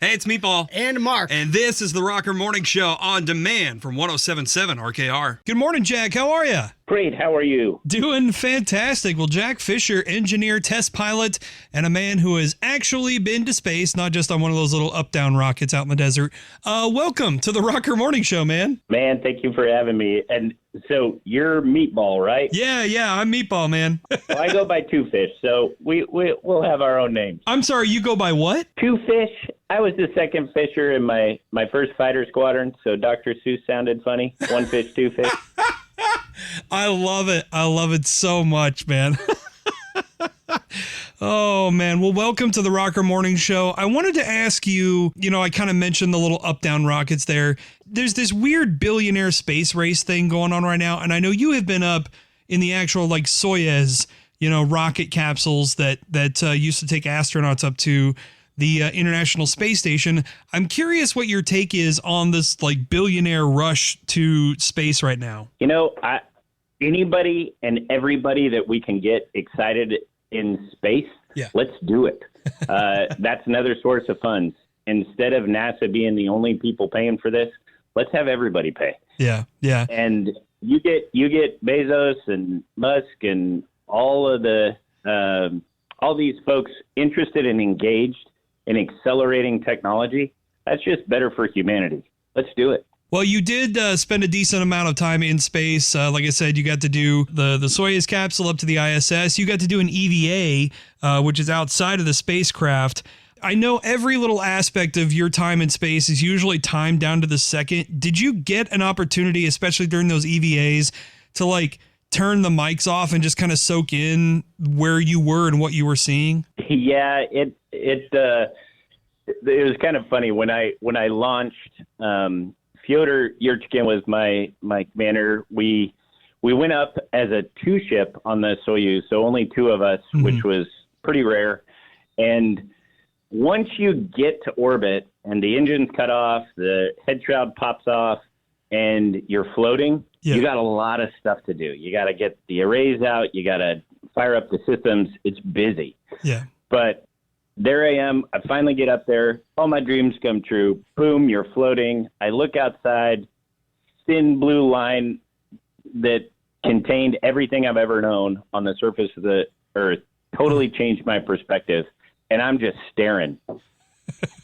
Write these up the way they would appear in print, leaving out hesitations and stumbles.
Hey, it's Meatball. And Mark. And this is the Rocker Morning Show on demand from 107.7 RKR. Good morning, Jack. How are you? Great. How are you? Doing fantastic. Well, Jack Fischer, engineer, test pilot, and a man who has actually been to space, not just on one of those little up-down rockets out in the desert. Welcome to the Rocker Morning Show, man. Man, thank you for having me. And so you're Meatball, right? Yeah, I'm Meatball, man. Well, I go by Two Fish, so we'll have our own names. I'm sorry, you go by what? Two Fish. I was the second Fisher in my first fighter squadron, so Dr. Seuss sounded funny. One fish, two fish. I love it. I love it so much, man. Oh, man. Well, welcome to the Rocker Morning Show. I wanted to ask you, I kind of mentioned the little up-down rockets there. There's this weird billionaire space race thing going on right now, and I know you have been up in the actual, Soyuz, rocket capsules that used to take astronauts up to the International Space Station. I'm curious what your take is on this billionaire rush to space right now. Anybody and everybody that we can get excited in space, let's do it. That's another source of funds. Instead of NASA being the only people paying for this, let's have everybody pay. Yeah. And you get Bezos and Musk and all these folks interested and engaged in accelerating technology. That's just better for humanity. Let's do it. Well, you did spend a decent amount of time in space. Like I said, you got to do the Soyuz capsule up to the ISS. You got to do an EVA, which is outside of the spacecraft. I know every little aspect of your time in space is usually timed down to the second. Did you get an opportunity, especially during those EVAs, to turn the mics off and just kind of soak in where you were and what you were seeing? Yeah, it was kind of funny when I launched. Fyodor Yurchkin was my commander. We went up as a two-ship on the Soyuz, so only two of us, which was pretty rare. And once you get to orbit and the engine's cut off, the head shroud pops off, and you're floating, you got a lot of stuff to do. You got to get the arrays out. You got to fire up the systems. It's busy. Yeah. But there I am. I finally get up there. All my dreams come true. Boom, you're floating. I look outside, thin blue line that contained everything I've ever known on the surface of the Earth. Totally changed my perspective. And I'm just staring.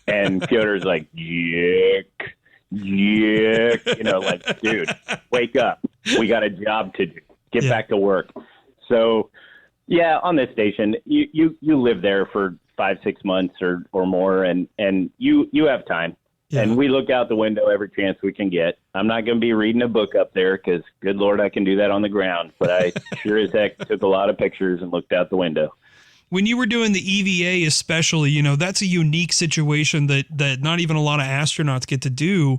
And Fyodor's like, Jick. Dude, wake up. We got a job to do. Get back to work. So, yeah, on this station, you live there for 5-6 months or more, and you have time. Yeah. And we look out the window every chance we can get. I'm not going to be reading a book up there because, good Lord, I can do that on the ground. But I sure as heck took a lot of pictures and looked out the window. When you were doing the EVA especially, that's a unique situation that not even a lot of astronauts get to do.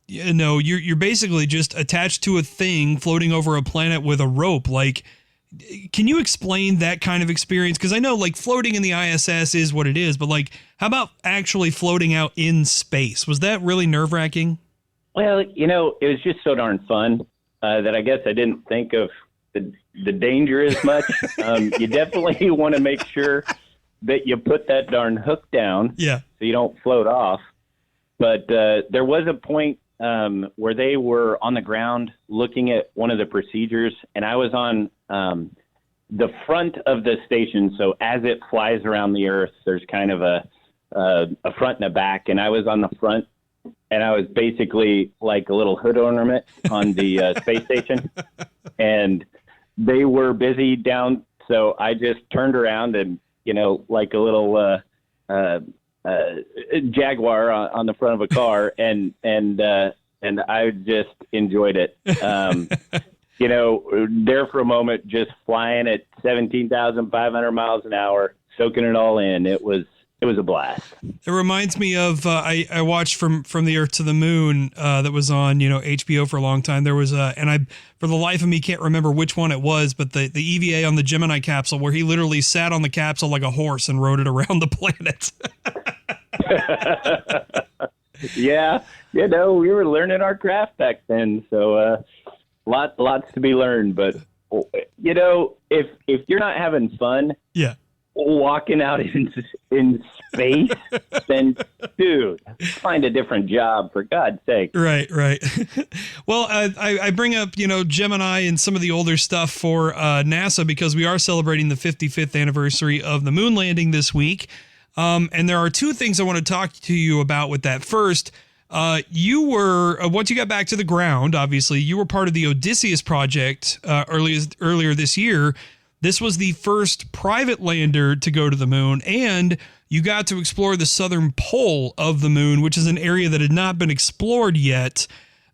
You're basically just attached to a thing floating over a planet with a rope. Can you explain that kind of experience? Because I know floating in the ISS is what it is, but how about actually floating out in space? Was that really nerve-wracking? Well, it was just so darn fun that I guess I didn't think of the danger as much. You definitely want to make sure that you put that darn hook down so you don't float off. But there was a point where they were on the ground looking at one of the procedures, and I was on the front of the station. So as it flies around the Earth, there's kind of a front and a back, and I was on the front, and I was basically like a little hood ornament on the space station, and they were busy down. So I just turned around and, like a little Jaguar on the front of a car, and I just enjoyed it. There for a moment, just flying at 17,500 miles an hour, soaking it all in. It was a blast. It reminds me of I watched from the Earth to the Moon that was on HBO for a long time. There was and I for the life of me can't remember which one it was, but the EVA on the Gemini capsule where he literally sat on the capsule like a horse and rode it around the planet. Yeah, we were learning our craft back then, so lots to be learned. But if you're not having fun, walking out in space, then, dude, find a different job, for God's sake. Right. Well, I bring up, Gemini and some of the older stuff for NASA because we are celebrating the 55th anniversary of the moon landing this week. And there are two things I want to talk to you about with that. First, you were, once you got back to the ground, obviously, you were part of the Odysseus project earlier this year. This was the first private lander to go to the moon, and you got to explore the southern pole of the moon, which is an area that had not been explored yet.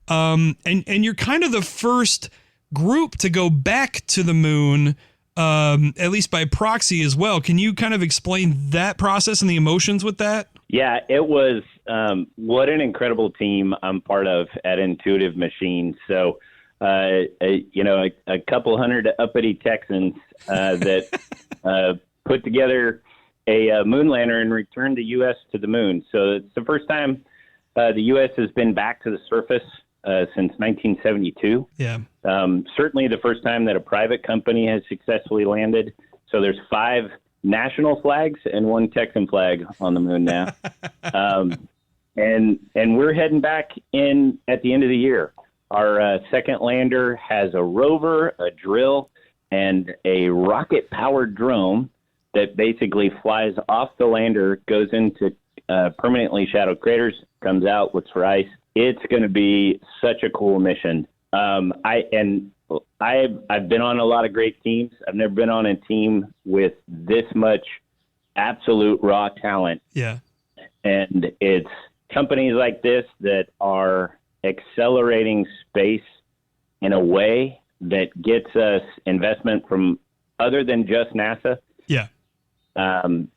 And you're kind of the first group to go back to the moon, at least by proxy as well. Can you kind of explain that process and the emotions with that? Yeah, it was, what an incredible team I'm part of at Intuitive Machines. So, a couple hundred uppity Texans that put together a moon lander and returned the U.S. to the moon. So it's the first time the U.S. has been back to the surface since 1972. Yeah. Certainly the first time that a private company has successfully landed. So there's 5 national flags and 1 Texan flag on the moon now. And we're heading back in at the end of the year. Our second lander has a rover, a drill, and a rocket-powered drone that basically flies off the lander, goes into permanently shadowed craters, comes out, looks for ice. It's going to be such a cool mission. I've been on a lot of great teams. I've never been on a team with this much absolute raw talent. Yeah. And it's companies like this that are accelerating space in a way that gets us investment from other than just NASA. Yeah. And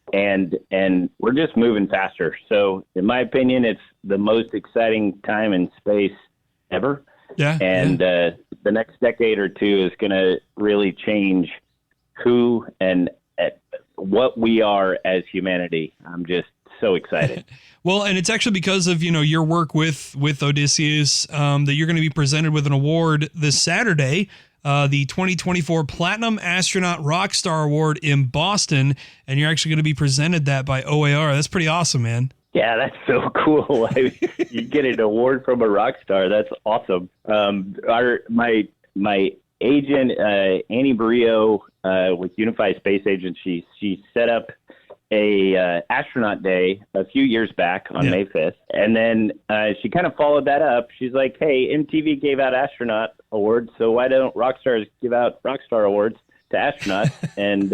we're just moving faster. So in my opinion, it's the most exciting time in space ever. Yeah. And the next decade or two is going to really change who and what we are as humanity. I'm just so excited. Well, and it's actually because of, your work with Odysseus that you're going to be presented with an award this Saturday, the 2024 Platinum Astronaut Rockstar Award in Boston. And you're actually going to be presented that by OAR. That's pretty awesome, man. Yeah, that's so cool. You get an award from a rock star. That's awesome. My agent, Annie Barrio, with Unified Space Agency, she set up a astronaut day a few years back on May 5th. And then she kind of followed that up. She's like, hey, MTV gave out astronaut awards, so why don't rock stars give out rock star awards to astronauts? And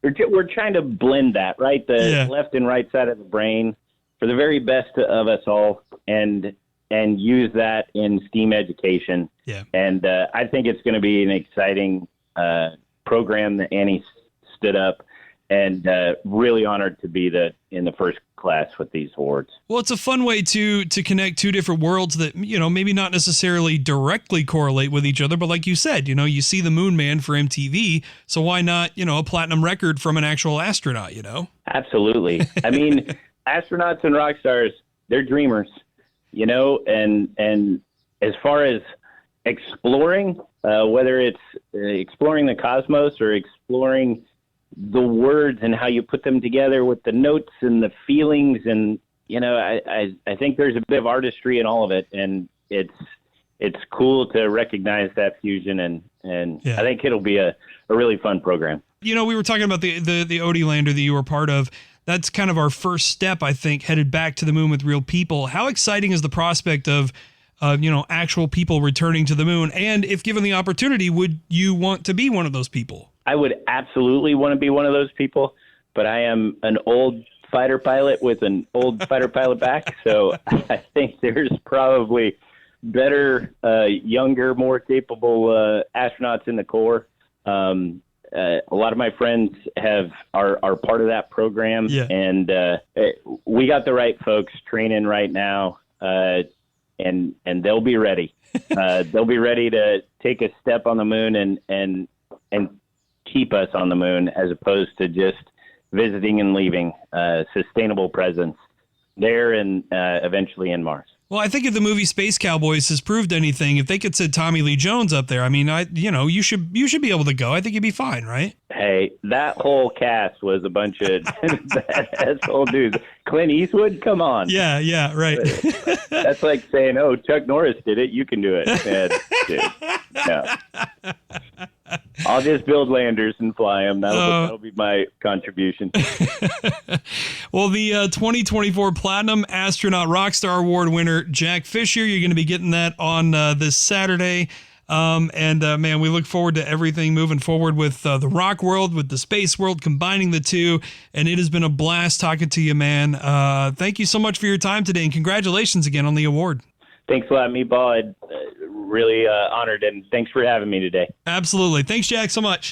we're trying to blend that, right? The left and right side of the brain for the very best of us all, and use that in STEAM education. Yeah. And I think it's going to be an exciting program that Annie stood up, and really honored to be in the first class with these awards. Well, it's a fun way to connect two different worlds that, maybe not necessarily directly correlate with each other, but like you said, you see the Moon Man for MTV, so why not, a platinum record from an actual astronaut, Absolutely. I mean, astronauts and rock stars, they're dreamers, and as far as exploring, whether it's exploring the cosmos or exploring the words and how you put them together with the notes and the feelings, and I think there's a bit of artistry in all of it, and it's cool to recognize that fusion, and I think it'll be a really fun program. We were talking about the Odie lander that you were part of. That's kind of our first step, I think, headed back to the moon with real people. How exciting is the prospect of actual people returning to the moon? And if given the opportunity, would you want to be one of those people? I would absolutely want to be one of those people, but I am an old fighter pilot with an old fighter pilot back, so I think there's probably better, younger, more capable astronauts in the Corps. A lot of my friends are part of that program, and we got the right folks training right now, and they'll be ready. They'll be ready to take a step on the moon and keep us on the moon, as opposed to just visiting and leaving. Sustainable presence there and eventually in Mars. Well, I think if the movie Space Cowboys has proved anything, if they could send Tommy Lee Jones up there, I mean, you should be able to go. I think you'd be fine, right? Hey, that whole cast was a bunch of badass old dudes. Clint Eastwood, come on. Yeah, right. That's like saying, "Oh, Chuck Norris did it. You can do it." Yeah, no. I'll just build landers and fly them. That'll be my contribution. Well, the 2024 Platinum Astronaut Rockstar Award winner, Jack Fischer, you're going to be getting that on this Saturday. Man, we look forward to everything moving forward with the rock world, with the space world, combining the two. And it has been a blast talking to you, man. Thank you so much for your time today, and congratulations again on the award. Thanks a lot, Meatball. Really honored, and thanks for having me today. Absolutely. Thanks, Jack, so much.